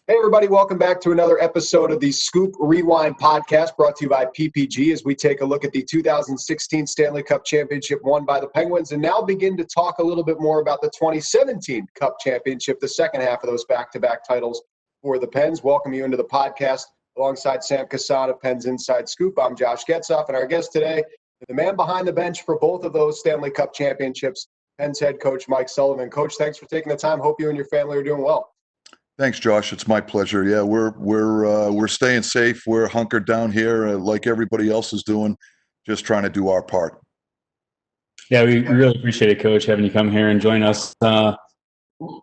Hey, everybody, welcome back to another episode of the Scoop Rewind podcast brought to you by PPG as we take a look at the 2016 Stanley Cup Championship won by the Penguins and now begin to talk a little bit more about the 2017 Cup Championship, the second half of those back-to-back titles for the Pens. Welcome you into the podcast alongside Sam Kasan of Pens Inside Scoop. I'm Josh Getzoff, and our guest today, the man behind the bench for both of those Stanley Cup championships, Pens head coach Mike Sullivan. Coach, thanks for taking the time. Hope you and your family are doing well. Thanks, Josh. It's my pleasure. Yeah, we're staying safe. We're hunkered down here like everybody else is doing, just trying to do our part. Yeah, we really appreciate it, Coach, having you come here and join us. Like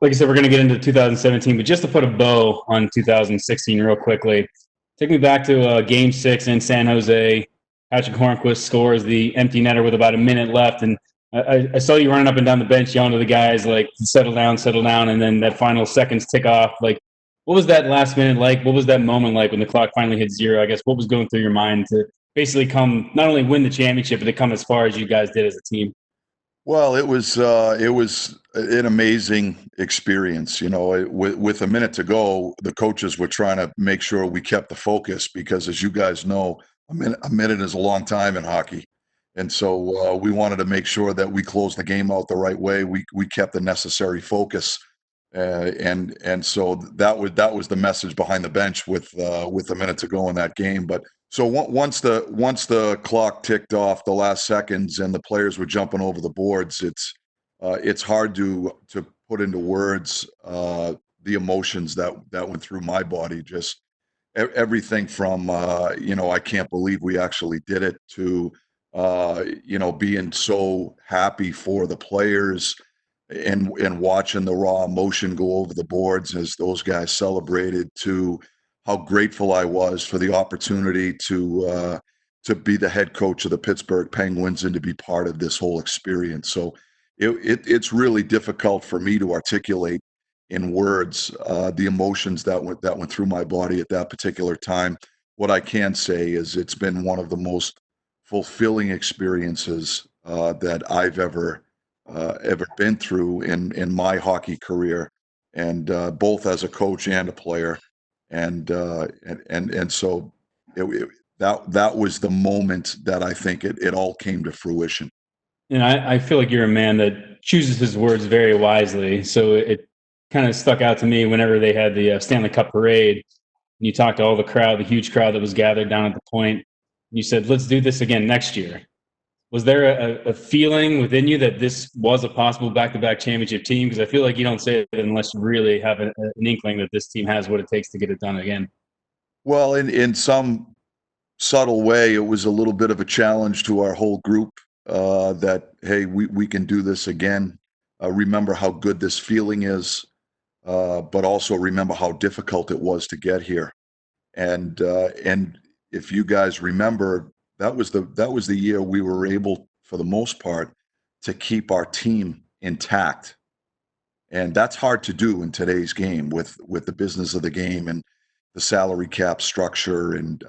I said, we're going to get into 2017, but just to put a bow on 2016 real quickly, take me back to Game 6 in San Jose. Patric Hornqvist scores the empty netter with about a minute left, and I saw you running up and down the bench yelling to the guys, like, settle down, and then that final seconds tick off. Like, what was that last minute like? What was that moment like when the clock finally hit zero? I guess what was going through your mind to basically come not only win the championship, but to come as far as you guys did as a team? Well, it was an amazing experience. You know, with a minute to go, the coaches were trying to make sure we kept the focus because, as you guys know, a minute is a long time in hockey. And so we wanted to make sure that we closed the game out the right way. We kept the necessary focus, and so that was the message behind the bench with a minute to go in that game. But so once the clock ticked off the last seconds and the players were jumping over the boards, it's hard to put into words the emotions that went through my body. Just everything from I can't believe we actually did it to being so happy for the players and watching the raw emotion go over the boards as those guys celebrated, to how grateful I was for the opportunity to be the head coach of the Pittsburgh Penguins and to be part of this whole experience. So it's really difficult for me to articulate in words the emotions that went through my body at that particular time. What I can say is it's been one of the most fulfilling experiences that I've ever been through in my hockey career, and both as a coach and a player, and so that was the moment that I think it all came to fruition. And I feel like you're a man that chooses his words very wisely. So it kind of stuck out to me whenever they had the Stanley Cup parade. And you talked to all the huge crowd that was gathered down at the point. You said, let's do this again next year. Was there a feeling within you that this was a possible back-to-back championship team? Because I feel like you don't say it unless you really have an inkling that this team has what it takes to get it done again. Well, in some subtle way, it was a little bit of a challenge to our whole group that, hey, we can do this again. Remember how good this feeling is, but also remember how difficult it was to get here. And if you guys remember, that was the year we were able, for the most part, to keep our team intact, and that's hard to do in today's game with the business of the game and the salary cap structure and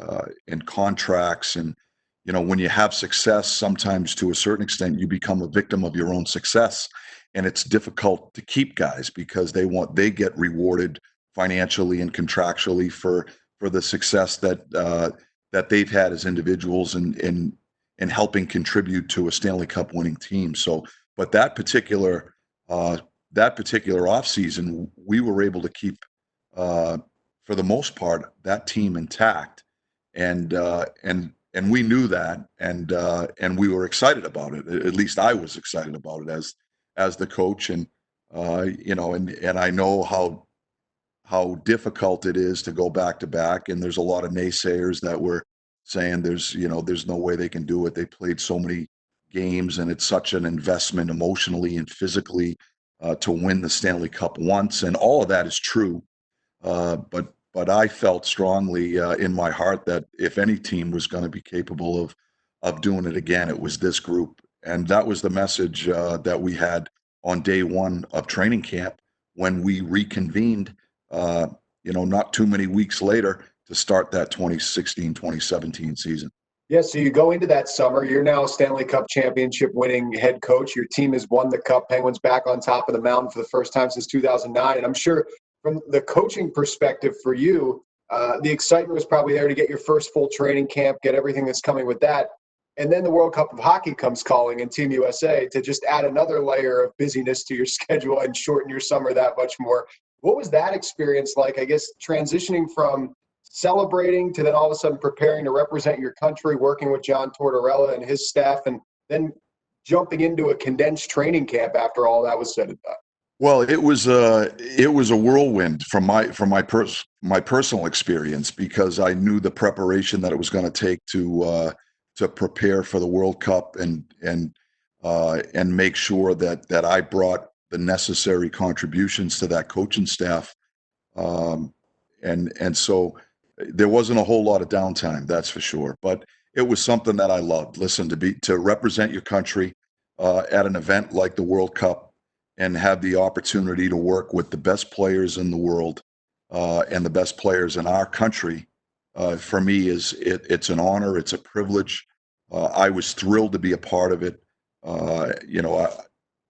contracts. And when you have success, sometimes to a certain extent you become a victim of your own success, and it's difficult to keep guys because they get rewarded financially and contractually for the success that they've had as individuals and helping contribute to a Stanley Cup winning team. So, but that particular off season, we were able to keep, for the most part, that team intact, and we knew that, and we were excited about it. At least I was excited about it as the coach, and and I know how difficult it is to go back to back. And there's a lot of naysayers that were saying there's no way they can do it. They played so many games and it's such an investment emotionally and physically to win the Stanley Cup once. And all of that is true. But I felt strongly in my heart that if any team was going to be capable of doing it again, it was this group. And that was the message that we had on day one of training camp when we reconvened not too many weeks later to start that 2016-2017 season. Yeah, so you go into that summer. You're now a Stanley Cup championship winning head coach. Your team has won the Cup. Penguins back on top of the mountain for the first time since 2009. And I'm sure from the coaching perspective for you, the excitement was probably there to get your first full training camp, get everything that's coming with that. And then the World Cup of Hockey comes calling and Team USA to just add another layer of busyness to your schedule and shorten your summer that much more. What was that experience like, I guess, transitioning from celebrating to then all of a sudden preparing to represent your country, working with John Tortorella and his staff, and then jumping into a condensed training camp after all that was said and done? Well, it was a whirlwind from my personal experience, because I knew the preparation that it was going to take to prepare for the World Cup and make sure that I brought the necessary contributions to that coaching staff, and so there wasn't a whole lot of downtime, that's for sure. But it was something that I loved. Listen, to represent your country at an event like the World Cup and have the opportunity to work with the best players in the world and the best players in our country, for me, it's an honor. It's a privilege. I was thrilled to be a part of it.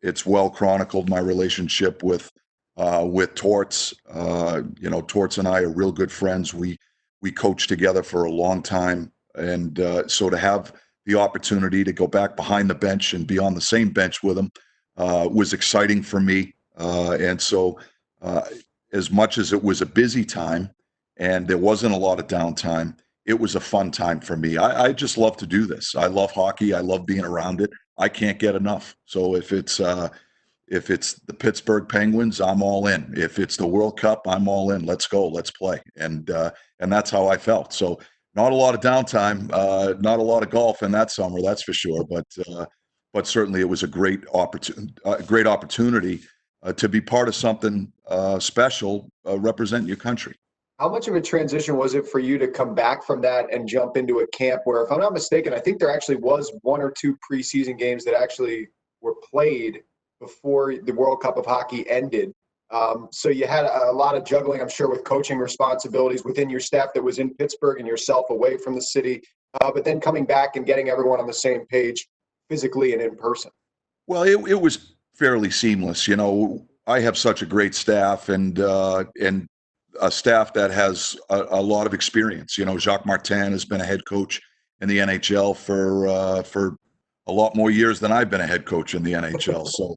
It's well chronicled, my relationship with Torts. Torts and I are real good friends. We coached together for a long time, and so to have the opportunity to go back behind the bench and be on the same bench with him was exciting for me. And so as much as it was a busy time and there wasn't a lot of downtime, it was a fun time for me. I just love to do this. I love hockey. I love being around it. I can't get enough. So if it's the Pittsburgh Penguins, I'm all in. If it's the World Cup, I'm all in. Let's go. Let's play. And that's how I felt. So not a lot of downtime, not a lot of golf in that summer, that's for sure. But certainly it was a great opportunity to be part of something special, representing your country. How much of a transition was it for you to come back from that and jump into a camp where, if I'm not mistaken, I think there actually was 1 or 2 preseason games that actually were played before the World Cup of Hockey ended. So you had a lot of juggling, I'm sure, with coaching responsibilities within your staff that was in Pittsburgh and yourself away from the city, but then coming back and getting everyone on the same page physically and in person. Well, it was fairly seamless. I have such a great staff and a staff that has a lot of experience. Jacques Martin has been a head coach in the NHL for a lot more years than I've been a head coach in the NHL. So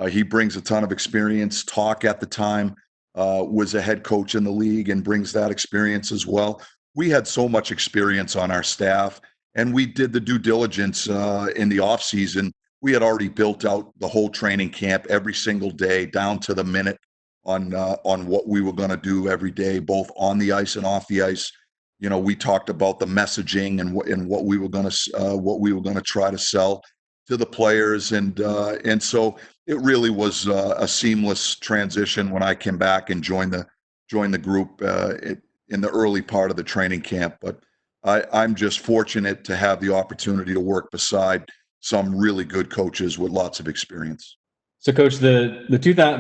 he brings a ton of experience. Talk at the time was a head coach in the league and brings that experience as well. We had so much experience on our staff, and we did the due diligence in the off season. We had already built out the whole training camp every single day down to the minute on what we were going to do every day, both on the ice and off the ice. We talked about the messaging and what we were going to try to sell to the players, and so it really was a seamless transition when I came back and joined the group in the early part of the training camp. But I'm just fortunate to have the opportunity to work beside some really good coaches with lots of experience. So, Coach, the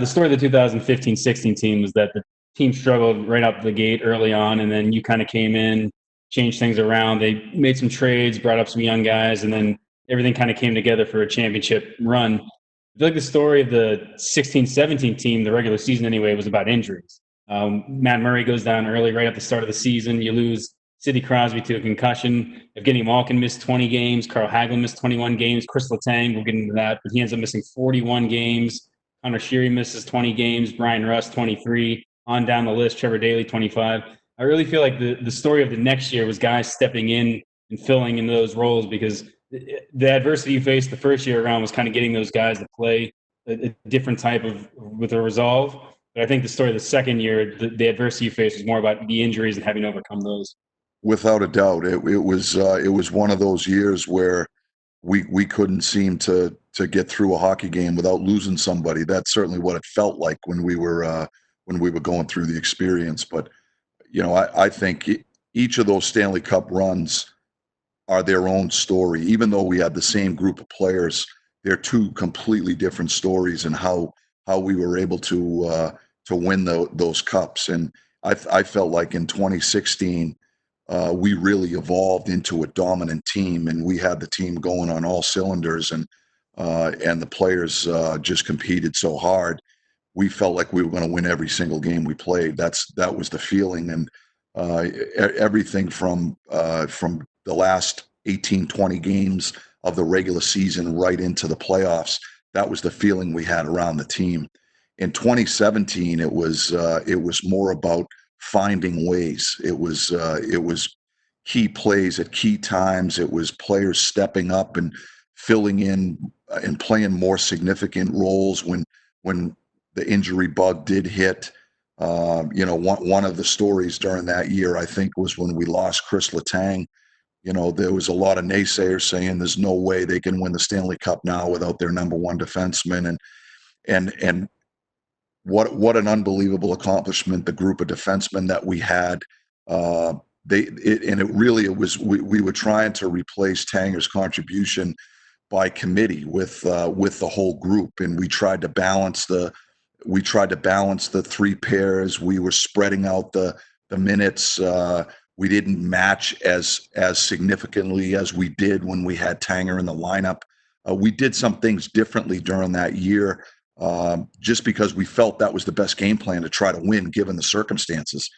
story of the 2015-16 team was that the team struggled right out the gate early on, and then you kind of came in, changed things around. They made some trades, brought up some young guys, and then everything kind of came together for a championship run. I feel like the story of the 16-17 team, the regular season anyway, was about injuries. Matt Murray goes down early right at the start of the season. You lose Sidney Crosby to a concussion. Evgeny Malkin missed 20 games. Carl Hagelin missed 21 games. Chris Letang, we'll get into that, but he ends up missing 41 games. Connor Sheary misses 20 games. Brian Rust, 23. On down the list, Trevor Daley, 25. I really feel like the story of the next year was guys stepping in and filling in those roles, because the adversity you faced the first year around was kind of getting those guys to play a different type of with a resolve. But I think the story of the second year, the adversity you faced was more about the injuries and having to overcome those. Without a doubt, it was one of those years where we couldn't seem to get through a hockey game without losing somebody. That's certainly what it felt like when we were going through the experience. But I think each of those Stanley Cup runs are their own story. Even though we had the same group of players, they're 2 completely different stories in how we were able to win those cups. And I felt like in 2016. We really evolved into a dominant team, and we had the team going on all cylinders, and the players just competed so hard. we felt like we were going to win every single game we played. That was the feeling. And everything from the last 18, 20 games of the regular season right into the playoffs, that was the feeling we had around the team. In 2017, it was more about finding ways. It was key plays at key times. It was players stepping up and filling in and playing more significant roles when the injury bug did hit. One of the stories during that year, I think, was when we lost Chris Letang. There was a lot of naysayers saying there's no way they can win the Stanley Cup now without their number one defenseman. And what an unbelievable accomplishment, the group of defensemen that we had. We were trying to replace Tanger's contribution by committee with the whole group, and we tried to balance the three pairs. We were spreading out the minutes. We didn't match as significantly as we did when we had Tanger in the lineup. We did some things differently during that year, just because we felt that was the best game plan to try to win given the circumstances.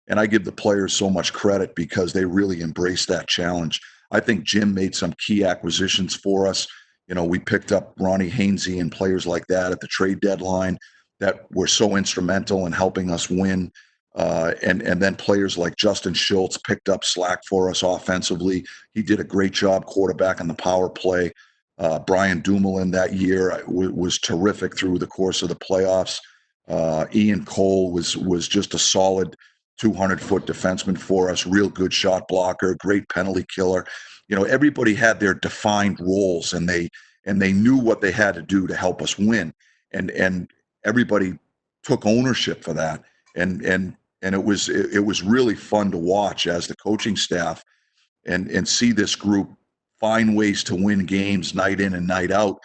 And I give the players so much credit because they really embraced that challenge. I think Jim made some key acquisitions for us. We picked up Ronnie Hainsey and players like that at the trade deadline that were so instrumental in helping us win. And then players like Justin Schultz picked up slack for us offensively. He did a great job quarterbacking the power play. Brian Dumoulin that year was terrific through the course of the playoffs. Ian Cole was just a solid 200-foot defenseman for us, real good shot blocker, great penalty killer. Everybody had their defined roles, and they knew what they had to do to help us win. And everybody took ownership for that. And it was really fun to watch as the coaching staff and see this group find ways to win games night in and night out.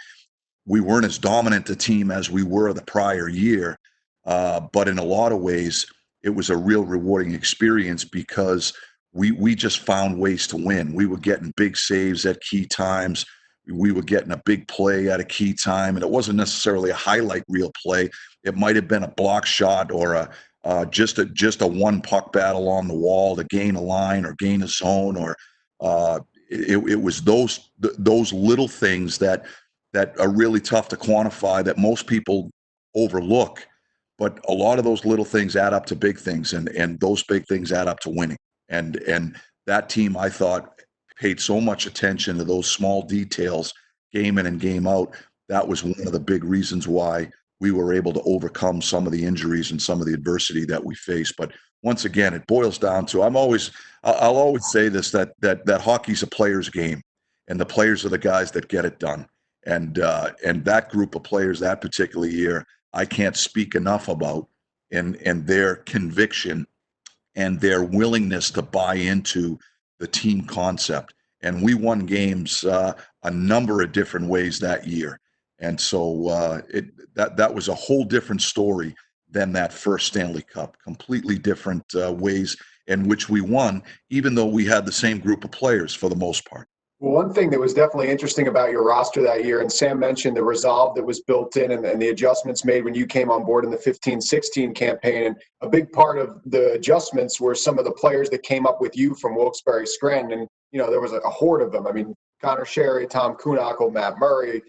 We weren't as dominant a team as we were the prior year, but in a lot of ways, it was a real rewarding experience because we just found ways to win. We were getting big saves at key times. We were getting a big play at a key time, and it wasn't necessarily a highlight reel play. It might have been a block shot or just a one puck battle on the wall to gain a line or gain a zone, or it was those little things that are really tough to quantify that most people overlook. But a lot of those little things add up to big things, and those big things add up to winning. And that team, I thought, paid so much attention to those small details, game in and game out. That was one of the big reasons why we were able to overcome some of the injuries and some of the adversity that we faced. But once again, it boils down to I'll always say this, that hockey's a player's game, and the players are the guys that get it done. And that group of players that particular year, I can't speak enough about, and their conviction and their willingness to buy into the team concept. And we won games a number of different ways that year. And so that was a whole different story than that first Stanley Cup. Completely different ways in which we won, even though we had the same group of players for the most part. Well, one thing that was definitely interesting about your roster that year, and Sam mentioned the resolve that was built in and the adjustments made when you came on board in the 15-16 campaign. And a big part of the adjustments were some of the players that came up with you from Wilkes-Barre Scranton. And, there was a horde of them. I mean, Connor Sherry, Tom Kuhnackel, Matt Murray,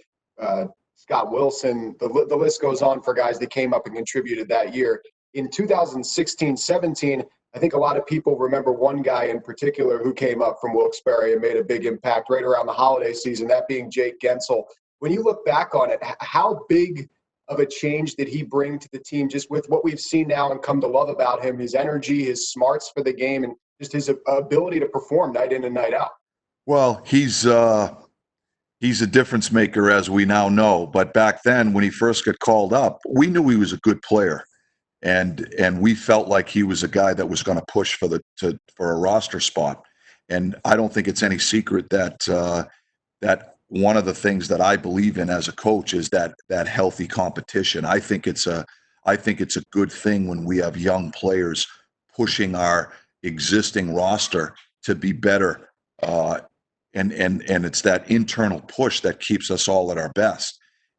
Scott Wilson, the list goes on for guys that came up and contributed that year. In 2016-17, I think a lot of people remember one guy in particular who came up from Wilkes-Barre and made a big impact right around the holiday season, that being Jake Guentzel. When you look back on it, how big of a change did he bring to the team, just with what we've seen now and come to love about him, his energy, his smarts for the game, and just his ability to perform night in and night out? Well, he's a difference maker, as we now know. But back then, when he first got called up, we knew he was a good player. And we felt like he was a guy that was going to push for a roster spot. And I don't think it's any secret that one of the things that I believe in as a coach is that healthy competition. I think it's a good thing when we have young players pushing our existing roster to be better. And it's that internal push that keeps us all at our best.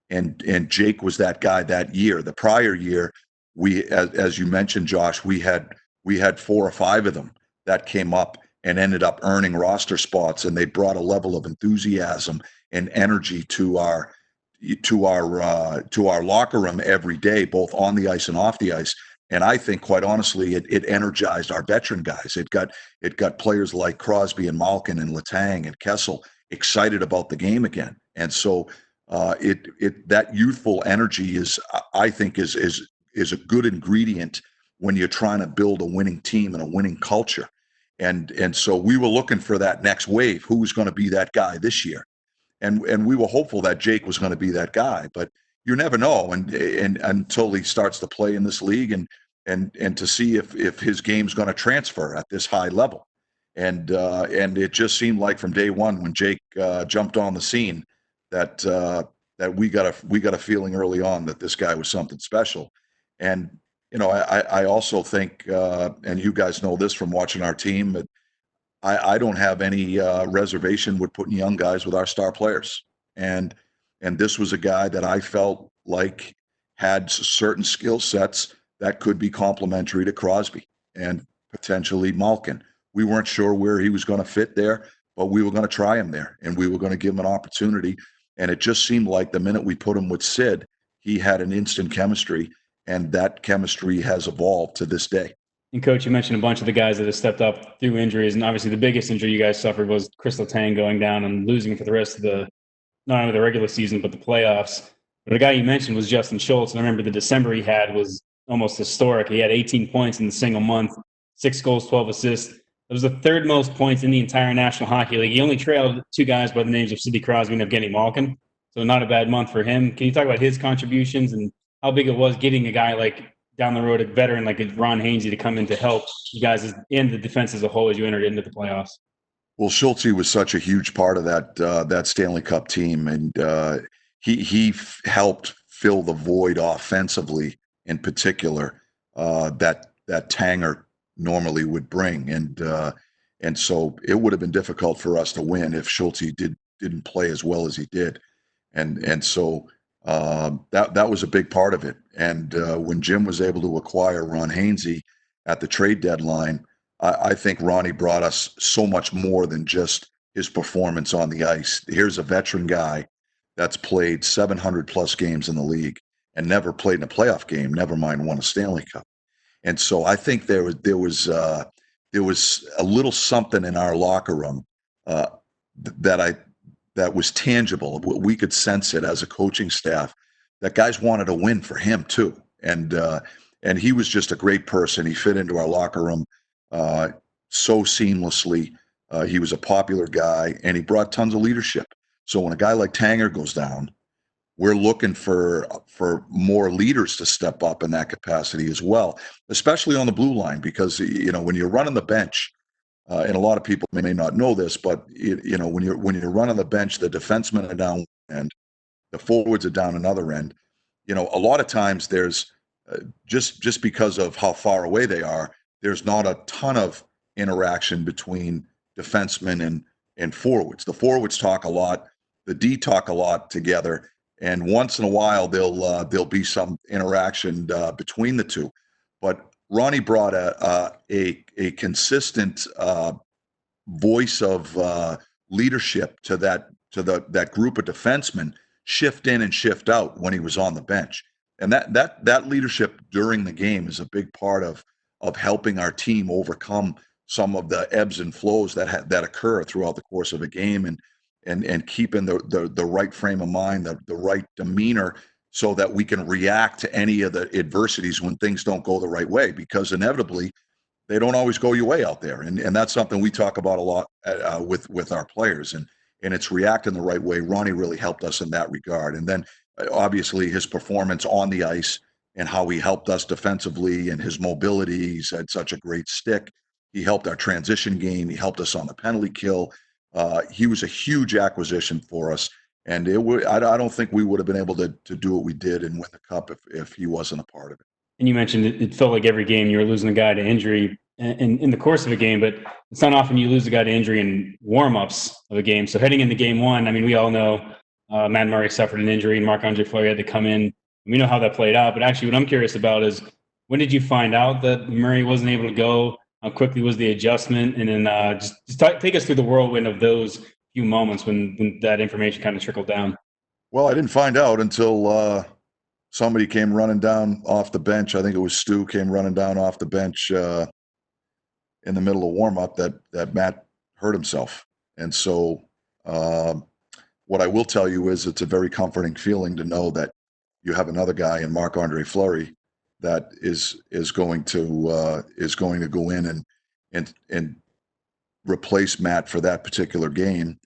And Jake was that guy that year. The prior year, we, as you mentioned, Josh, we had 4 or 5 of them that came up and ended up earning roster spots, and they brought a level of enthusiasm and energy to our locker room every day, both on the ice and off the ice. And I think, quite honestly, it energized our veteran guys. It got players like Crosby and Malkin and Letang and Kessel excited about the game again. And so that youthful energy is, I think, is a good ingredient when you're trying to build a winning team and a winning culture. And so we were looking for that next wave. Who was going to be that guy this year? And we were hopeful that Jake was going to be that guy, but you never know, and until he starts to play in this league and to see if his game's going to transfer at this high level. And it just seemed like from day one when Jake jumped on the scene that we got a feeling early on that this guy was something special. And I also think, and you guys know this from watching our team, that I don't have any reservation with putting young guys with our star players. And this was a guy that I felt like had certain skill sets that could be complementary to Crosby and potentially Malkin. We weren't sure where he was going to fit there, but we were going to try him there, and we were going to give him an opportunity. And it just seemed like the minute we put him with Sid, he had an instant chemistry, and that chemistry has evolved to this day. And Coach, you mentioned a bunch of the guys that have stepped up through injuries, and obviously the biggest injury you guys suffered was Chris Letang going down and losing for the rest of not only the regular season, but the playoffs. But the guy you mentioned was Justin Schultz, and I remember the December he had was almost historic. He had 18 points in the single month, 6 goals, 12 assists. It was the 3rd most points in the entire National Hockey League. He only trailed 2 guys by the names of Sidney Crosby and Evgeny Malkin, so not a bad month for him. Can you talk about his contributions and how big it was getting a guy like down the road, a veteran like Ron Hainsey, to come in to help you guys and the defense as a whole as you entered into the playoffs? Well, Schultz was such a huge part of that Stanley Cup team, and he helped fill the void offensively, in particular, that Tanger normally would bring, and so it would have been difficult for us to win if Schultz didn't play as well as he did, and so that was a big part of it. And when Jim was able to acquire Ron Hainsey at the trade deadline, I think Ronnie brought us so much more than just his performance on the ice. Here's a veteran guy that's played 700 plus games in the league and never played in a playoff game, never mind won a Stanley Cup. And so I think there was a little something in our locker room that was tangible. We could sense it as a coaching staff that guys wanted to win for him too. And he was just a great person. He fit into our locker room so seamlessly. He was a popular guy, and he brought tons of leadership. So when a guy like Tanger goes down, we're looking for more leaders to step up in that capacity as well, especially on the blue line, because when you're running the bench, and a lot of people may not know this, but when you're running the bench, the defensemen are down and the forwards are down another end. A lot of times there's just because of how far away they are, there's not a ton of interaction between defensemen and forwards. The forwards talk a lot, the D talk a lot together, and once in a while there'll be some interaction between the two. But Ronnie brought a consistent voice of leadership to that group of defensemen, shift in and shift out when he was on the bench, and that leadership during the game is a big part of helping our team overcome some of the ebbs and flows that occur throughout the course of a game, and keeping the right frame of mind, the right demeanor, so that we can react to any of the adversities when things don't go the right way, because inevitably they don't always go your way out there. And that's something we talk about a lot with our players, and it's reacting the right way. Ronnie really helped us in that regard. And then obviously his performance on the ice and how he helped us defensively, and his mobility. He's had such a great stick. He helped our transition game. He helped us on the penalty kill. He was a huge acquisition for us. And I don't think we would have been able to do what we did and win the cup if he wasn't a part of it. And you mentioned it felt like every game you were losing a guy to injury in the course of a game, but it's not often you lose a guy to injury in warm-ups of a game. So heading into game one, I mean, we all know Matt Murray suffered an injury and Marc-Andre Fleury had to come in. We know how that played out, but actually what I'm curious about is when did you find out that Murray wasn't able to go? How quickly was the adjustment? And then just take us through the whirlwind of those few moments when that information kind of trickled down. Well, I didn't find out until somebody came running down off the bench. I think it was Stu came running down off the bench in the middle of warm-up that Matt hurt himself. And so what I will tell you is it's a very comforting feeling to know that you have another guy in Marc-Andre Fleury that is going to go in and replace Matt for that particular game,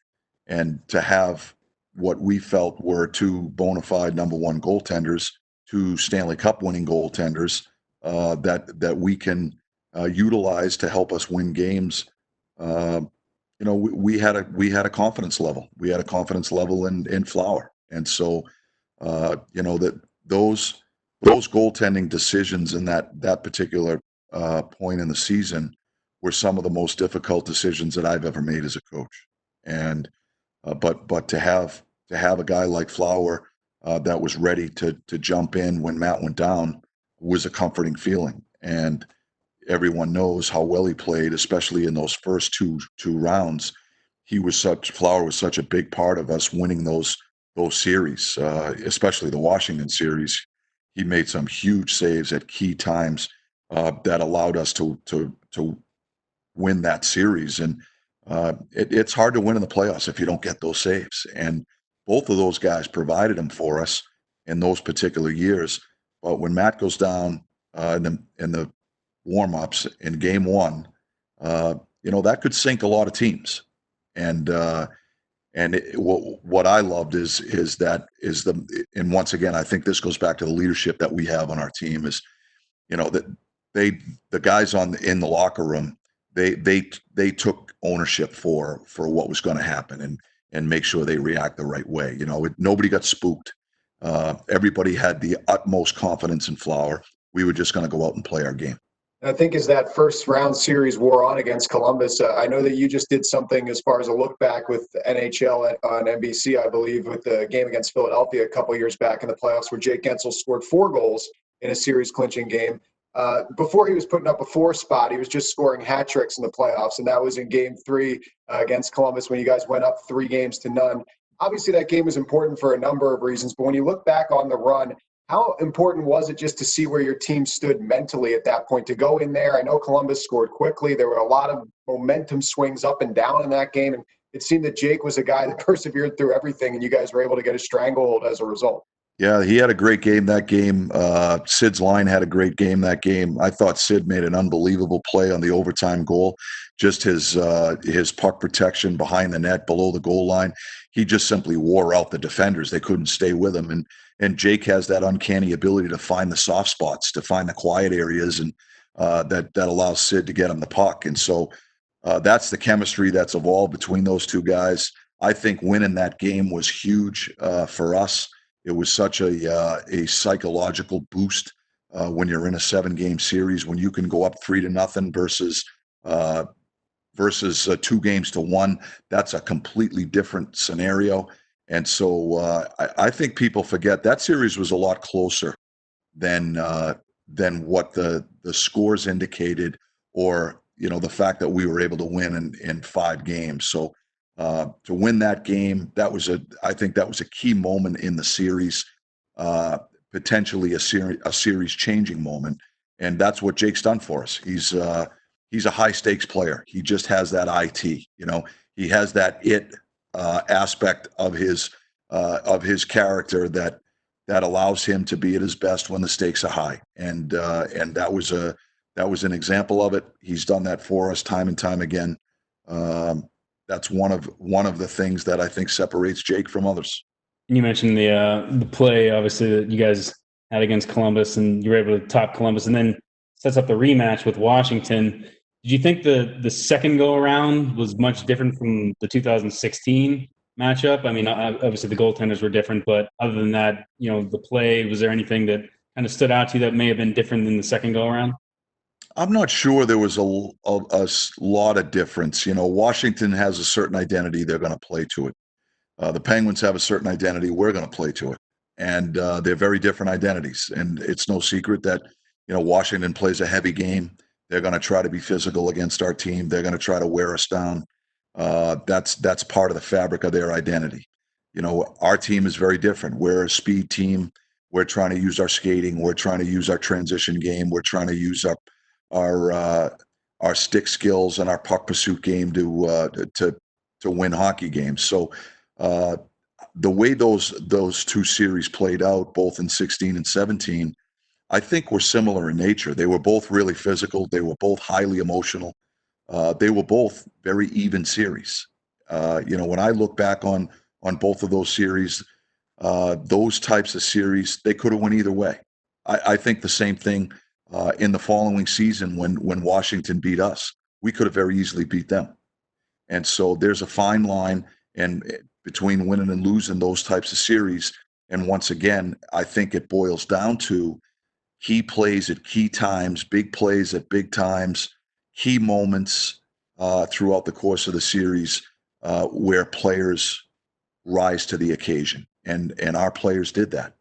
and to have what we felt were two bona fide number one goaltenders, two Stanley Cup winning goaltenders that we can utilize to help us win games. We had a confidence level. We had a confidence level in Flower, and so that those goaltending decisions in that particular point in the season were some of the most difficult decisions that I've ever made as a coach. And but to have a guy like Flower that was ready to jump in when Matt went down was a comforting feeling. And everyone knows how well he played, especially in those first two rounds. Flower was such a big part of us winning those series, especially the Washington series. He made some huge saves at key times that allowed us to win that series. And it's hard to win in the playoffs if you don't get those saves. And both of those guys provided them for us in those particular years. But when Matt goes down in the warm-ups in game one, that could sink a lot of teams. And what I loved and once again, I think this goes back to the leadership that we have on our team is, that the guys in the locker room, they took ownership for what was going to happen and make sure they react the right way. Nobody got spooked. Everybody had the utmost confidence in Flower. We were just going to go out and play our game. I think as that first round series wore on against Columbus, I know that you just did something as far as a look back with NHL on NBC, I believe, with the game against Philadelphia a couple years back in the playoffs where Jake Guentzel scored 4 goals in a series-clinching game. Before he was putting up a 4 spot, he was just scoring hat tricks in the playoffs, and that was in Game 3 against Columbus when you guys went up 3-0. Obviously, that game was important for a number of reasons, but when you look back on the run, how important was it just to see where your team stood mentally at that point, to go in there? I know Columbus scored quickly. There were a lot of momentum swings up and down in that game, and it seemed that Jake was a guy that persevered through everything, and you guys were able to get a stranglehold as a result. Yeah, he had a great game that game. Sid's line had a great game that game. I thought Sid made an unbelievable play on the overtime goal. Just his puck protection behind the net, below the goal line. He just simply wore out the defenders. They couldn't stay with him. And Jake has that uncanny ability to find the soft spots, to find the quiet areas, and that allows Sid to get him the puck. And so that's the chemistry that's evolved between those two guys. I think winning that game was huge for us. It was such a psychological boost when you're in a 7-game series, when you can go up 3-0 versus 2-1. That's a completely different scenario. And so I think people forget that series was a lot closer than what the scores indicated, or the fact that we were able to win in 5 games. So to win that game, I think that was a key moment in the series, potentially a series changing moment, and that's what Jake's done for us. He's a high stakes player. He just has that IT. He has that it aspect of his character that allows him to be at his best when the stakes are high, and that was an example of it. He's done that for us time and time again. That's one of the things that I think separates Jake from others. You mentioned the play, obviously, that you guys had against Columbus, and you were able to top Columbus, and then sets up the rematch with Washington. Did you think the second go around was much different from the 2016 matchup? I mean, obviously the goaltenders were different, but other than that, the play, was there anything that kind of stood out to you that may have been different than the second go around? I'm not sure there was a lot of difference. Washington has a certain identity they're going to play to it. The Penguins have a certain identity. We're going to play to it. And they're very different identities. And it's no secret that, Washington plays a heavy game. They're going to try to be physical against our team. They're going to try to wear us down. That's part of the fabric of their identity. Our team is very different. We're a speed team. We're trying to use our skating. We're trying to use our transition game. We're trying to use our stick skills and our puck pursuit game to win hockey games. So the way those two series played out, both in 16 and 17, I think were similar in nature. They were both really physical. They were both highly emotional. They were both very even series. When I look back on both of those series, those types of series, they could have went either way. I think the same thing in the following season when Washington beat us. We could have very easily beat them. And so there's a fine line between winning and losing those types of series. And once again, I think it boils down to key plays at key times, big plays at big times, key moments throughout the course of the series where players rise to the occasion. And our players did that.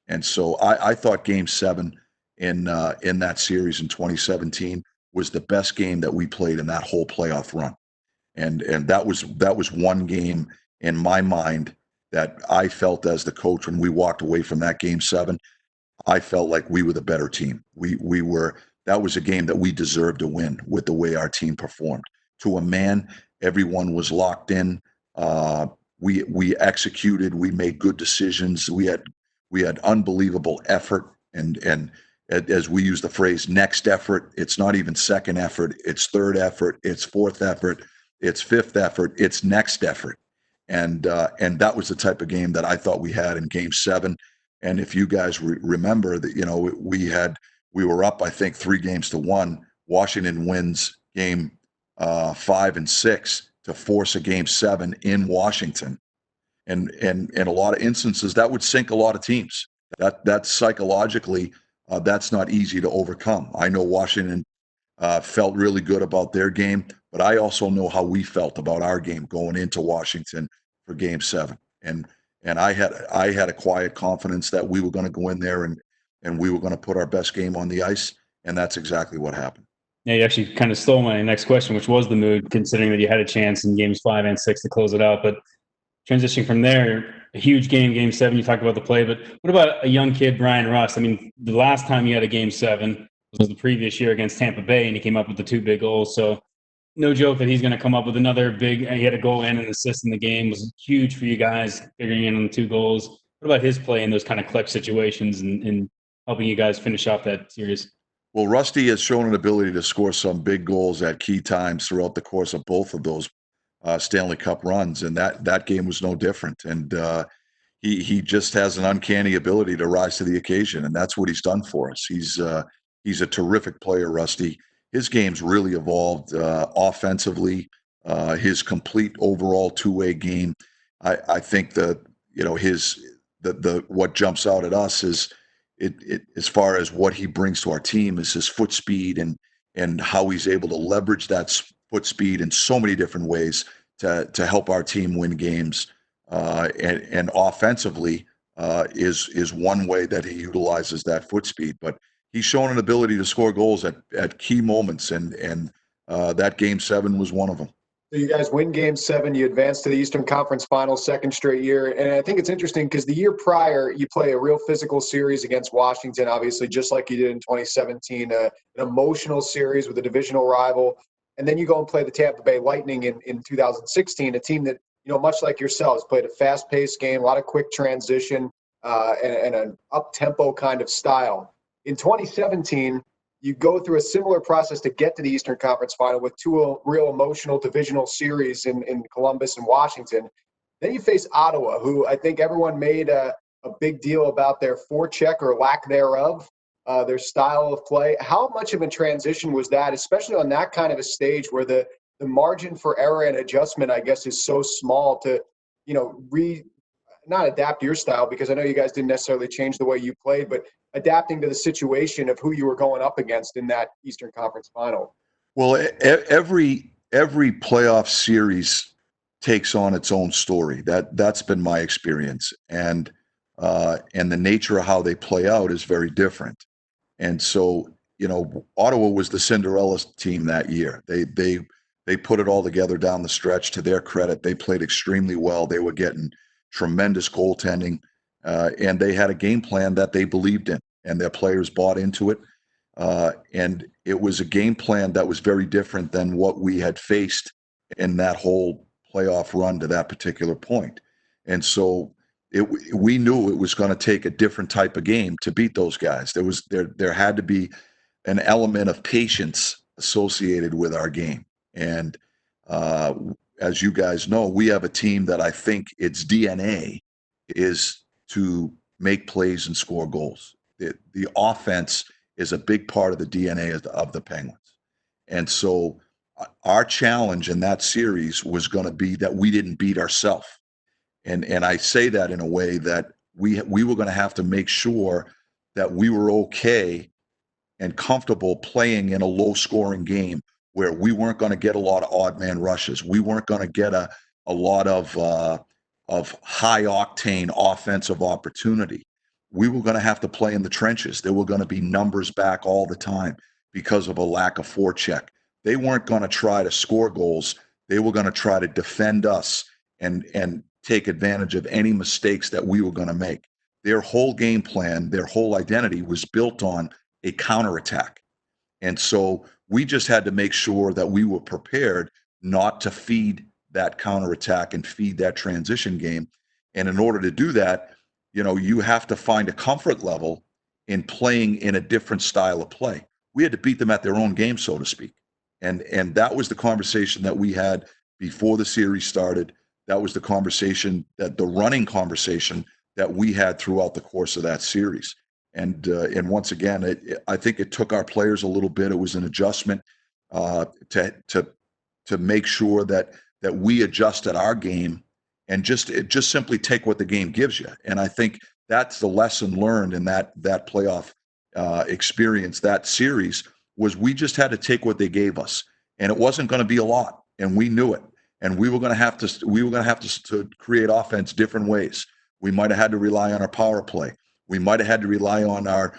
And so I thought Game 7 in that series in 2017 was the best game that we played in that whole playoff run. And that was one game in my mind that I felt as the coach when we walked away from that Game 7, I felt like we were the better team. That was a game that we deserved to win with the way our team performed. To a man, everyone was locked in. We executed. We made good decisions. We had unbelievable effort, and as we use the phrase, next effort. It's not even second effort. It's third effort. It's fourth effort. It's fifth effort. It's next effort, and that was the type of game that I thought we had in Game 7. And if you guys remember that, we were up, I think, 3-1. Washington wins Game 5 and 6 to force a Game 7 in Washington. And in a lot of instances, that would sink a lot of teams. That psychologically, that's not easy to overcome. I know Washington felt really good about their game, but I also know how we felt about our game going into Washington for Game 7. And I had a quiet confidence that we were going to go in there and we were going to put our best game on the ice, and that's exactly what happened. Yeah, you actually kind of stole my next question, which was the mood, considering that you had a chance in Games 5 and 6 to close it out. But transitioning from there, a huge game, Game 7, you talked about the play, but what about a young kid, Brian Rust? I mean, the last time you had a Game 7 was the previous year against Tampa Bay, and he came up with the 2 big goals. So no joke that he's going to come up with another big – he had a goal and an assist in the game. It was huge for you guys, figuring in on the 2 goals. What about his play in those kind of clutch situations and helping you guys finish off that series? Well, Rusty has shown an ability to score some big goals at key times throughout the course of both of those Stanley Cup runs, and that game was no different. And he just has an uncanny ability to rise to the occasion, and that's what he's done for us. He's a terrific player, Rusty. His game's really evolved offensively. His complete overall two-way game. I think that what jumps out at us is it as far as what he brings to our team is his foot speed and how he's able to leverage that foot speed in so many different ways to help our team win games. And offensively is one way that he utilizes that foot speed. But he's shown an ability to score goals at key moments, and that Game 7 was one of them. So you guys win Game 7, you advance to the Eastern Conference Finals, second straight year. And I think it's interesting because the year prior, you play a real physical series against Washington, obviously, just like you did in 2017, an emotional series with a divisional rival. And then you go and play the Tampa Bay Lightning in 2016, a team that, much like yourselves, played a fast-paced game, a lot of quick transition, and an up-tempo kind of style. In 2017, you go through a similar process to get to the Eastern Conference Final with 2 real emotional divisional series in Columbus and Washington. Then you face Ottawa, who I think everyone made a big deal about their forecheck or lack thereof, their style of play. How much of a transition was that, especially on that kind of a stage where the margin for error and adjustment, I guess, is so small to, not adapt your style, because I know you guys didn't necessarily change the way you played, but adapting to the situation of who you were going up against in that Eastern Conference Final? Well, every playoff series takes on its own story. That's been my experience, and the nature of how they play out is very different. And so, Ottawa was the Cinderella team that year. They put it all together down the stretch. To their credit, they played extremely well. They were getting tremendous goaltending, and they had a game plan that they believed in, and their players bought into it. And it was a game plan that was very different than what we had faced in that whole playoff run to that particular point. And so we knew it was going to take a different type of game to beat those guys. There had to be an element of patience associated with our game. And as you guys know, we have a team that I think its DNA is to make plays and score goals. The offense is a big part of the DNA of the Penguins. And so our challenge in that series was going to be that we didn't beat ourselves. And I say that in a way that we were going to have to make sure that we were okay and comfortable playing in a low-scoring game where we weren't going to get a lot of odd man rushes. We weren't going to get a lot of high-octane offensive opportunity. We were going to have to play in the trenches. There were going to be numbers back all the time because of a lack of forecheck. They weren't going to try to score goals. They were going to try to defend us and take advantage of any mistakes that we were going to make. Their whole game plan, their whole identity was built on a counterattack. And so we just had to make sure that we were prepared not to feed that counterattack and feed that transition game. And in order to do that, you have to find a comfort level in playing in a different style of play. We had to beat them at their own game, so to speak. And that was the conversation that we had before the series started. That was the conversation, the running conversation that we had throughout the course of that series. And once again, I think it took our players a little bit. It was an adjustment to make sure that we adjusted our game and just simply take what the game gives you. And I think that's the lesson learned in that playoff experience, that series, was we just had to take what they gave us, and it wasn't going to be a lot, and we knew it. And we were going to have to create offense different ways. We might have had to rely on our power play. We might have had to rely on our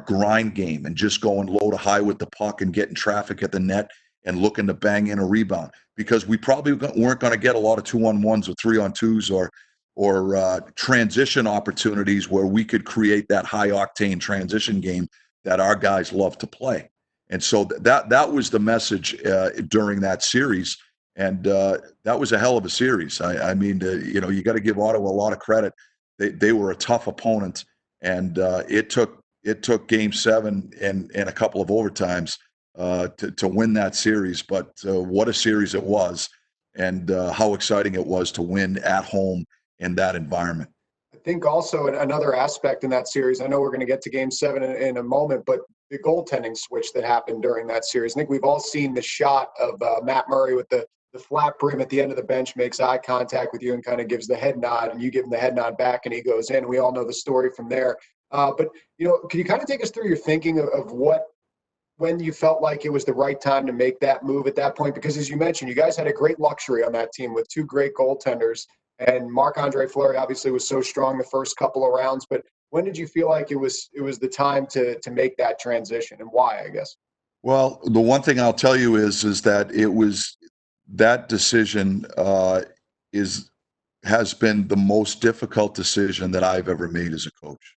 grind game and just going low to high with the puck and getting traffic at the net and looking to bang in a rebound, because we probably weren't going to get a lot of 2-on-1s or 3-on-2s or transition opportunities where we could create that high octane transition game that our guys love to play. And so that was the message during that series. And that was a hell of a series. I mean, you got to give Ottawa a lot of credit. They were a tough opponent, and it took Game 7 and a couple of overtimes to win that series. But what a series it was, and how exciting it was to win at home in that environment. I think also another aspect in that series, I know we're going to get to Game 7 in a moment, but the goaltending switch that happened during that series. I think we've all seen the shot of Matt Murray with the flat brim at the end of the bench, makes eye contact with you and kind of gives the head nod, and you give him the head nod back and he goes in. We all know the story from there. But, can you kind of take us through your thinking of when you felt like it was the right time to make that move at that point? Because as you mentioned, you guys had a great luxury on that team with two great goaltenders, and Marc-Andre Fleury obviously was so strong the first couple of rounds. But when did you feel like it was the time to make that transition, and why, I guess? Well, the one thing I'll tell you is that it was that decision has been the most difficult decision that I've ever made as a coach.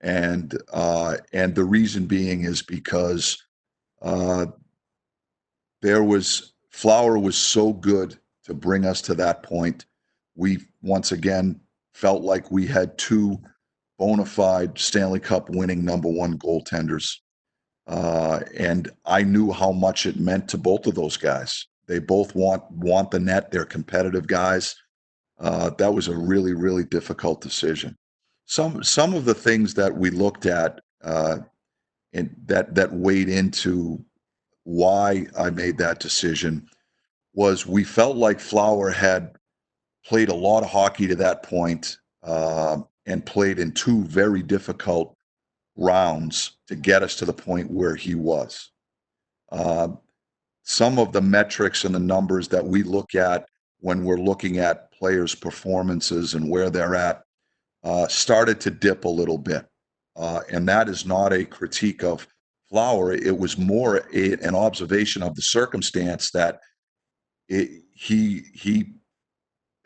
And the reason being is because Flower was so good to bring us to that point. We once again felt like we had two bona fide Stanley Cup winning number one goaltenders. And I knew how much it meant to both of those guys. They both want the net. They're competitive guys. That was a really, really difficult decision. Some of the things that we looked at and that weighed into why I made that decision was we felt like Flower had played a lot of hockey to that point, and played in two very difficult rounds to get us to the point where he was. Some of the metrics and the numbers that we look at when we're looking at players' performances and where they're at, started to dip a little bit. And that is not a critique of Flower. It was more an observation of the circumstance that he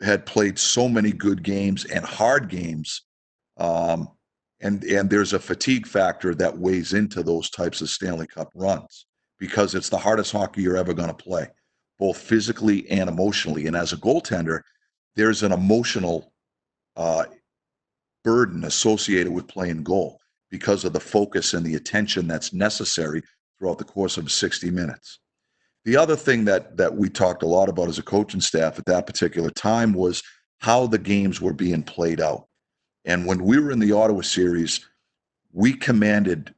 had played so many good games and hard games. And there's a fatigue factor that weighs into those types of Stanley Cup runs because it's the hardest hockey you're ever going to play, both physically and emotionally. And as a goaltender, there's an emotional burden associated with playing goal because of the focus and the attention that's necessary throughout the course of 60 minutes. The other thing that we talked a lot about as a coaching staff at that particular time was how the games were being played out. And when we were in the Ottawa series, we commanded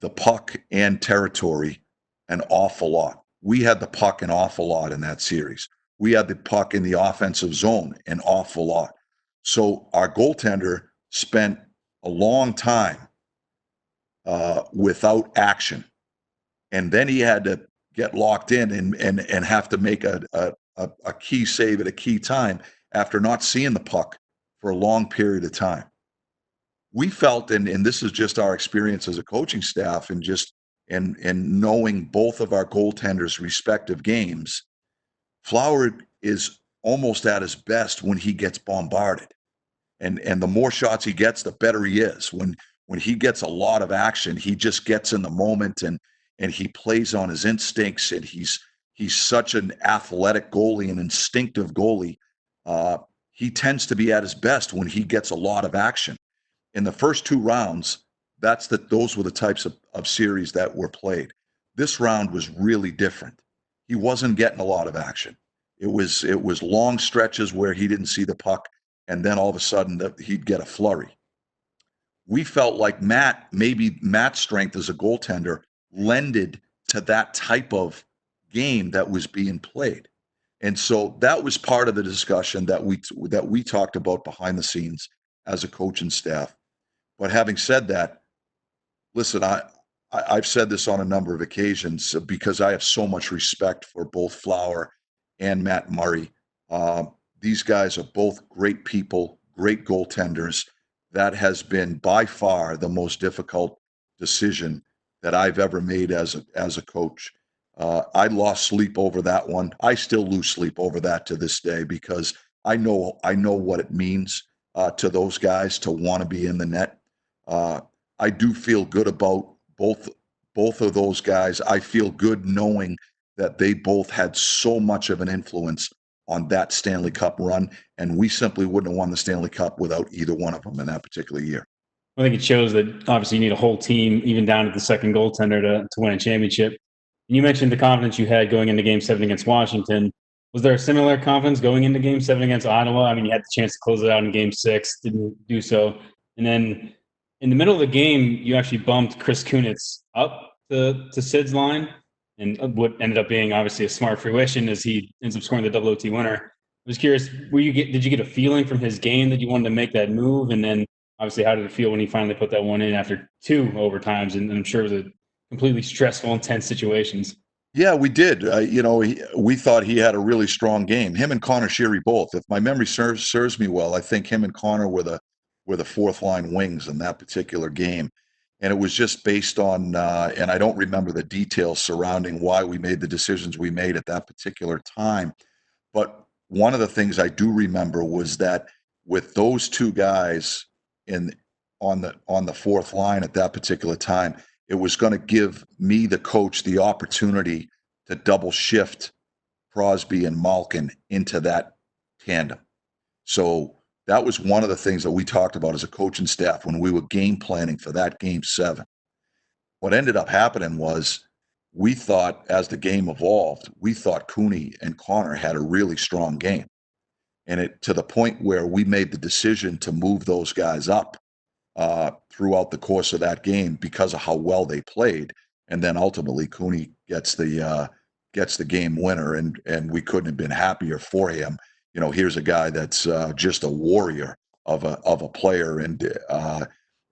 the puck and territory an awful lot. We had the puck an awful lot in that series. We had the puck in the offensive zone an awful lot. So our goaltender spent a long time without action. And then he had to get locked in and have to make a key save at a key time after not seeing the puck for a long period of time. We felt, and this is just our experience as a coaching staff and just and knowing both of our goaltenders' respective games, Flower is almost at his best when he gets bombarded. And the more shots he gets, the better he is. When he gets a lot of action, he just gets in the moment and he plays on his instincts, and he's such an athletic goalie, an instinctive goalie. He tends to be at his best when he gets a lot of action. In the first two rounds, those were the types of series that were played. This round was really different. He wasn't getting a lot of action. It was long stretches where he didn't see the puck, and then all of a sudden he'd get a flurry. We felt like Matt's strength as a goaltender lended to that type of game that was being played. And so that was part of the discussion that we talked about behind the scenes as a coaching staff. But having said that, listen, I've said this on a number of occasions because I have so much respect for both Flower and Matt Murray. These guys are both great people, great goaltenders. That has been by far the most difficult decision that I've ever made as a coach. I lost sleep over that one. I still lose sleep over that to this day because I know what it means to those guys to want to be in the net. I do feel good about both of those guys. I feel good knowing that they both had so much of an influence on that Stanley Cup run, and we simply wouldn't have won the Stanley Cup without either one of them in that particular year. I think it shows that obviously you need a whole team, even down to the second goaltender, to win a championship. And you mentioned the confidence you had going into Game 7 against Washington. Was there a similar confidence going into Game 7 against Ottawa? I mean, you had the chance to close it out in Game 6, didn't do so. And then in the middle of the game, you actually bumped Chris Kunitz up to Sid's line, and what ended up being obviously a smart fruition as he ends up scoring the double OT winner. I was curious, did you get a feeling from his game that you wanted to make that move? And then obviously, how did it feel when he finally put that one in after 2 overtimes? And I'm sure it was a completely stressful, intense situations. Yeah, we did. We thought he had a really strong game. Him and Connor Sheary both. If my memory serves me well, I think him and Connor were the fourth line wings in that particular game. And it was just based on, and I don't remember the details surrounding why we made the decisions we made at that particular time. But one of the things I do remember was that with those two guys on the fourth line at that particular time, it was going to give me, the coach, the opportunity to double shift Crosby and Malkin into that tandem. So that was one of the things that we talked about as a coaching staff when we were game planning for that Game 7. What ended up happening was we thought, as the game evolved, we thought Cooney and Connor had a really strong game. And it to the point where we made the decision to move those guys up throughout the course of that game because of how well they played. And then ultimately Cooney gets the game winner, and we couldn't have been happier for him. You know, here's a guy that's just a warrior of a player, and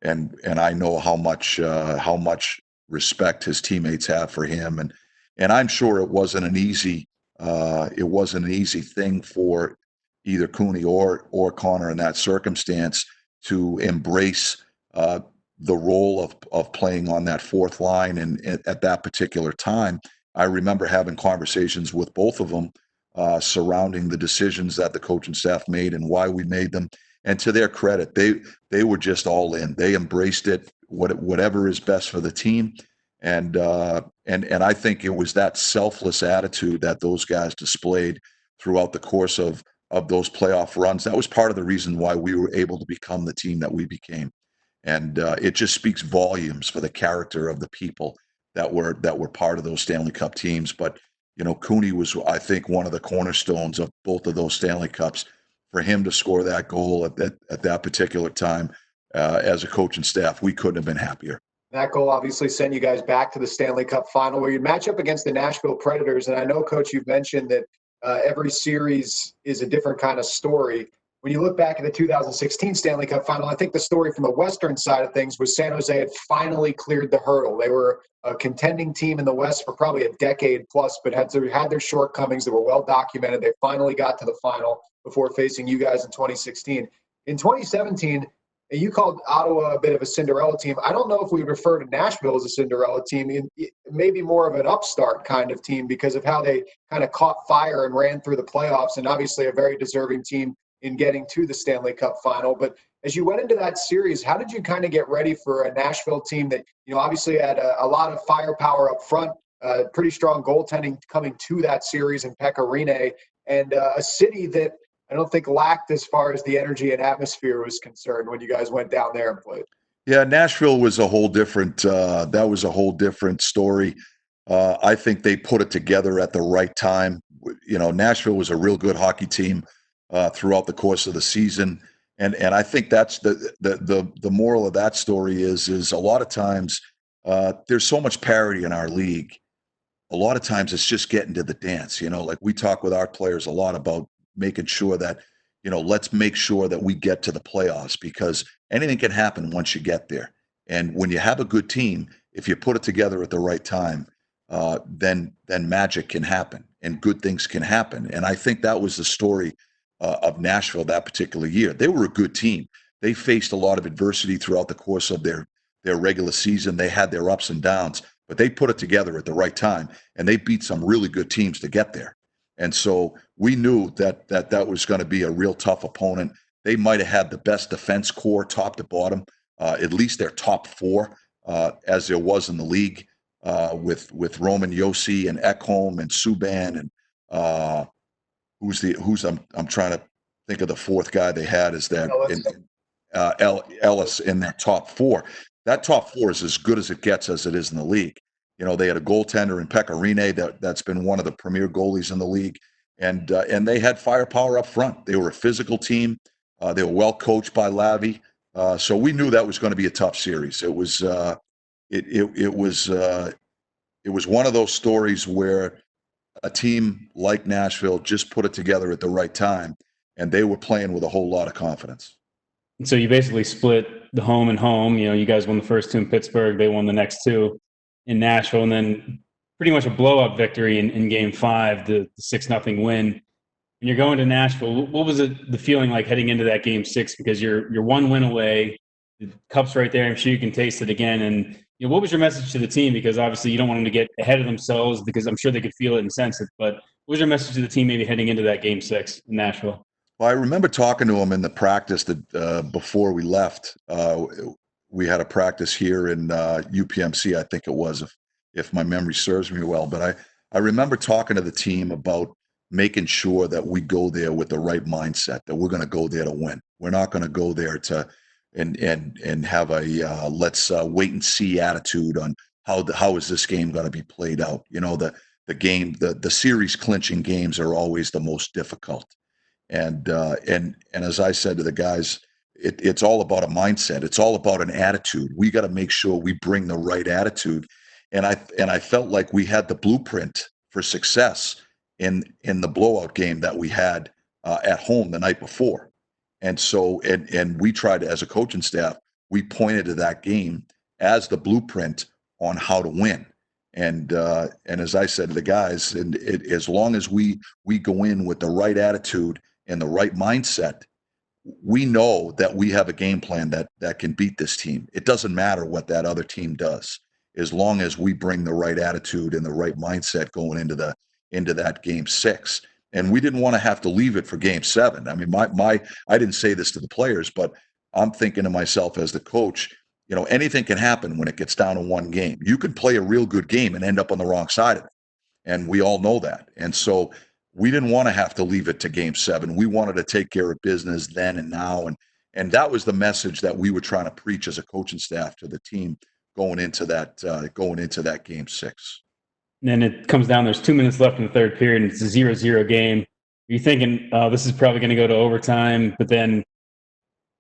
I know how much respect his teammates have for him, and I'm sure it wasn't an easy It wasn't an easy thing for either Cooney or Connor in that circumstance to embrace the role of playing on that fourth line. And at that particular time, I remember having conversations with both of them surrounding the decisions that the coaching staff made and why we made them. And to their credit, they were just all in. They embraced it, whatever is best for the team. And I think it was that selfless attitude that those guys displayed throughout the course of those playoff runs. That was part of the reason why we were able to become the team that we became. And it just speaks volumes for the character of the people that were part of those Stanley Cup teams. But Cooney was, I think, one of the cornerstones of both of those Stanley Cups. For him to score that goal at that particular time, as a coaching staff, we couldn't have been happier. That goal obviously sent you guys back to the Stanley Cup final where you match up against the Nashville Predators. And I know, Coach, you've mentioned that every series is a different kind of story. When you look back at the 2016 Stanley Cup final, I think the story from the Western side of things was San Jose had finally cleared the hurdle. They were a contending team in the West for probably a decade plus, but had their shortcomings that were well documented. They finally got to the final before facing you guys in 2016. In 2017, you called Ottawa a bit of a Cinderella team. I don't know if we would refer to Nashville as a Cinderella team, maybe more of an upstart kind of team because of how they kind of caught fire and ran through the playoffs, and obviously a very deserving team in getting to the Stanley Cup final. But as you went into that series, how did you kind of get ready for a Nashville team that, obviously had a lot of firepower up front, pretty strong goaltending coming to that series in Pekka Rinne, and a city that I don't think lacked as far as the energy and atmosphere was concerned when you guys went down there and played? Yeah, Nashville was a whole different. That was a whole different story. I think they put it together at the right time. Nashville was a real good hockey team throughout the course of the season, and I think that's the moral of that story is a lot of times there's so much parity in our league. A lot of times it's just getting to the dance. Like we talk with our players a lot about making sure that, let's make sure that we get to the playoffs because anything can happen once you get there. And when you have a good team, if you put it together at the right time, then magic can happen and good things can happen. And I think that was the story of Nashville that particular year. They were a good team. They faced a lot of adversity throughout the course of their regular season. They had their ups and downs, but they put it together at the right time and they beat some really good teams to get there. And so we knew that was going to be a real tough opponent. They might have had the best defense core top to bottom, at least their top four, as there was in the league, with Roman Josi and Ekholm and Subban and I'm trying to think of the fourth guy they had is that Ellis in that top four. That top four is as good as it gets as it is in the league. They had a goaltender in Pekka Rinne that's been one of the premier goalies in the league, and they had firepower up front. They were a physical team. They were well coached by Lavi, so we knew that was going to be a tough series. It was one of those stories where a team like Nashville just put it together at the right time, and they were playing with a whole lot of confidence. And so you basically split the home and home. You guys won the first two in Pittsburgh. They won the next two in Nashville, and then pretty much a blowout victory in Game 5, the 6-0 win. When you're going to Nashville, what was the feeling like heading into that Game 6? Because you're one win away, the cup's right there. I'm sure you can taste it again. And what was your message to the team? Because obviously you don't want them to get ahead of themselves because I'm sure they could feel it and sense it. But what was your message to the team maybe heading into that Game 6 in Nashville? Well, I remember talking to them in the practice that before we left. We had a practice here in UPMC, I think it was, if my memory serves me well. But I remember talking to the team about making sure that we go there with the right mindset, that we're going to go there to win. We're not going to go there to and have a let's wait and see attitude on how is this game going to be played out. The game, the series clinching games are always the most difficult. And as I said to the guys, it's all about a mindset. It's all about an attitude. We got to make sure we bring the right attitude. And I felt like we had the blueprint for success in the blowout game that we had at home the night before. And so, and we tried to, as a coaching staff, we pointed to that game as the blueprint on how to win. And as I said to the guys, and as long as we go in with the right attitude and the right mindset, we know that we have a game plan that can beat this team. It doesn't matter what that other team does, as long as we bring the right attitude and the right mindset going into that game 6. And we didn't want to have to leave it for game 7. I mean, I didn't say this to the players, but I'm thinking to myself as the coach, anything can happen when it gets down to one game. You can play a real good game and end up on the wrong side of it. And we all know that. And so we didn't want to have to leave it to game 7. We wanted to take care of business then and now. And that was the message that we were trying to preach as a coaching staff to the team going into that game 6. And then it comes down, there's 2 minutes left in the third period, and it's a 0-0 game. You're thinking, this is probably going to go to overtime, but then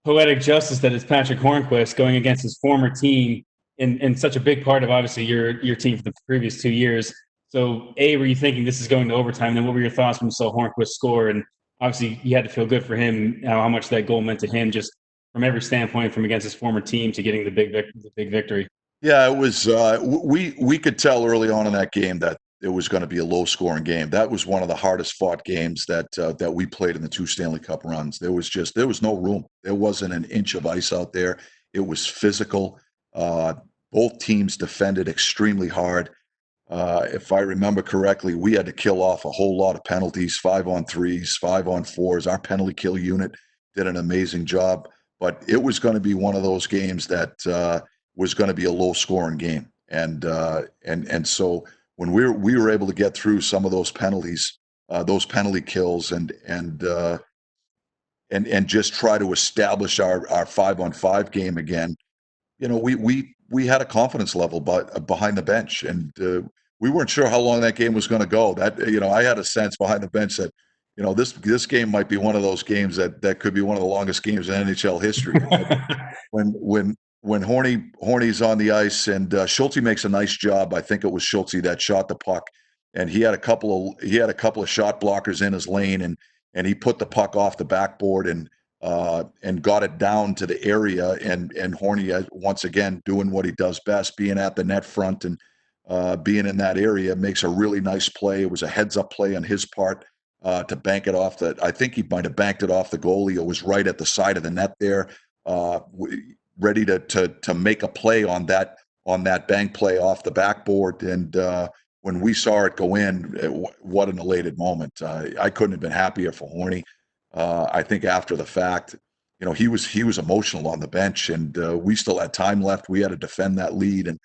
poetic justice that is Patric Hornqvist going against his former team in such a big part of, obviously, your team for the previous 2 years. So, were you thinking this is going to overtime? And then what were your thoughts when you saw Hornqvist score? And obviously, you had to feel good for him, how much that goal meant to him, just from every standpoint, from against his former team to getting the big victory. Yeah, it was. We could tell early on in that game that it was going to be a low-scoring game. That was one of the hardest-fought games that we played in the 2 Stanley Cup runs. There was no room. There wasn't an inch of ice out there. It was physical. Both teams defended extremely hard. If I remember correctly, we had to kill off a whole lot of penalties, 5-on-3s, 5-on-4s. Our penalty kill unit did an amazing job. But it was going to be one of those games that was going to be a low-scoring game. And so when we were able to get through some of those penalties, those penalty kills, and just try to establish our 5-on-5 game again, we had a confidence level behind the bench, and we weren't sure how long that game was going to go. That I had a sense behind the bench that this game might be one of those games that could be one of the longest games in NHL history. When Horny's on the ice, and Schulte makes a nice job. I think it was Schulte that shot the puck, and he had a couple of shot blockers in his lane, and he put the puck off the backboard and got it down to the area, and Horny once again doing what he does best, being at the net front and being in that area, makes a really nice play. It was a heads-up play on his part to bank it off I think he might have banked it off the goalie. It was right at the side of the net there, ready to make a play on that bank play off the backboard. And when we saw it go in, what an elated moment. I couldn't have been happier for Horny. I think after the fact, he was emotional on the bench, and we still had time left. We had to defend that lead, and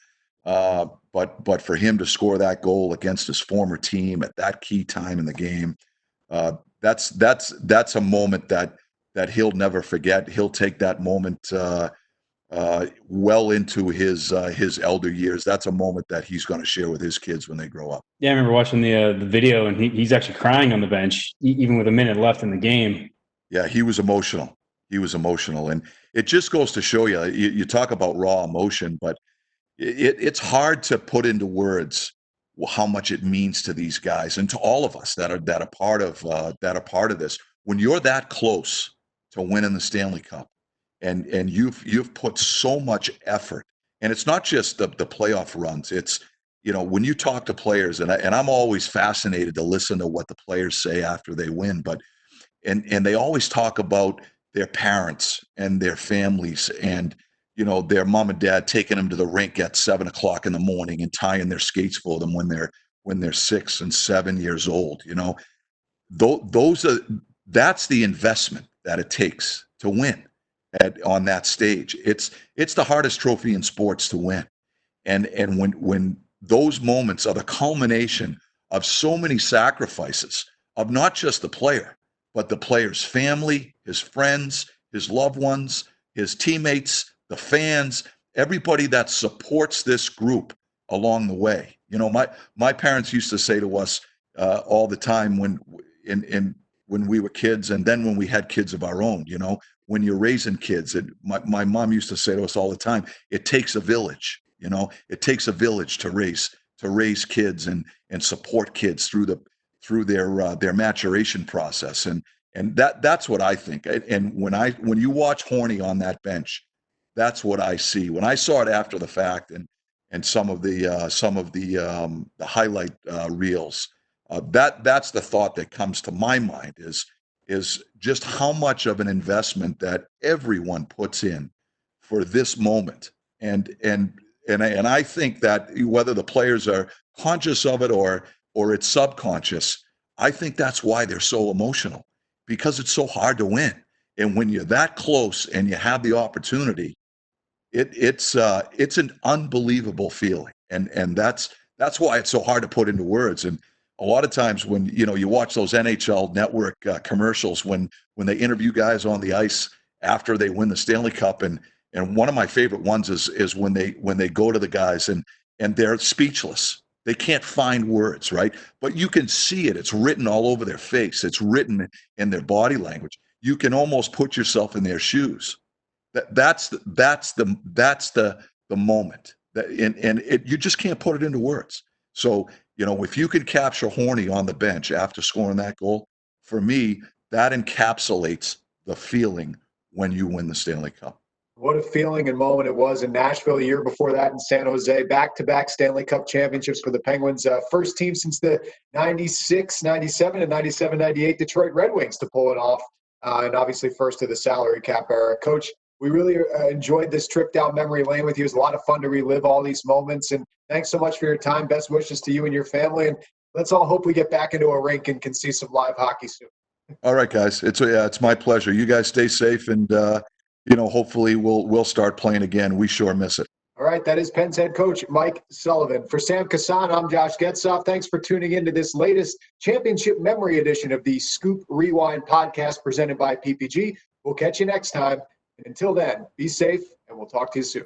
but for him to score that goal against his former team at that key time in the game, that's a moment that he'll never forget. He'll take that moment well into his elder years. That's a moment that he's going to share with his kids when they grow up. Yeah, I remember watching the video, and he's actually crying on the bench, even with a minute left in the game. Yeah, he was emotional. And it just goes to show you talk about raw emotion, but it's hard to put into words how much it means to these guys and to all of us that are part of this. When you're that close to winning the Stanley Cup, and you've put so much effort, and it's not just the playoff runs. It's when you talk to players, and I'm always fascinated to listen to what the players say after they win, but and they always talk about their parents and their families, and their mom and dad taking them to the rink at 7:00 in the morning and tying their skates for them when they're 6 and 7 years old. That's the investment that it takes to win on that stage. It's the hardest trophy in sports to win, and when those moments are the culmination of so many sacrifices of not just the player, but the player's family, his friends, his loved ones, his teammates, the fans, everybody that supports this group along the way. My parents used to say to us all the time when we were kids, and then when we had kids of our own, when you're raising kids, my mom used to say to us all the time, it takes a village. It takes a village to raise kids and support kids through their maturation process, and that's what I think. And when you watch Horny on that bench, that's what I see. When I saw it after the fact, and and some of the highlight reels. That's the thought that comes to my mind is just how much of an investment that everyone puts in for this moment. And I think that whether the players are conscious of it or it's subconscious, I think that's why they're so emotional, because it's so hard to win. And when you're that close and you have the opportunity, it's an unbelievable feeling. And that's why it's so hard to put into words. And a lot of times when you watch those NHL Network commercials when they interview guys on the ice after they win the Stanley Cup, and one of my favorite ones is when they go to the guys and they're speechless. They can't find words, right? But you can see it. It's written all over their face. It's written in their body language. You can almost put yourself in their shoes. That's the moment. You just can't put it into words. So, if you could capture Horny on the bench after scoring that goal, for me, that encapsulates the feeling when you win the Stanley Cup. What a feeling and moment it was in Nashville a year before that in San Jose. Back-to-back Stanley Cup championships for the Penguins. First team since the 96, 97, and 97, 98 Detroit Red Wings to pull it off. And obviously first to the salary cap era. Coach, we really enjoyed this trip down memory lane with you. It was a lot of fun to relive all these moments. And thanks so much for your time. Best wishes to you and your family. And let's all hope we get back into a rink and can see some live hockey soon. All right, guys. It's my pleasure. You guys stay safe, and hopefully we'll start playing again. We sure miss it. All right, that is Penn's head coach, Mike Sullivan. For Sam Kasan, I'm Josh Getzoff. Thanks for tuning in to this latest championship memory edition of the Scoop Rewind podcast presented by PPG. We'll catch you next time. And until then, be safe, and we'll talk to you soon.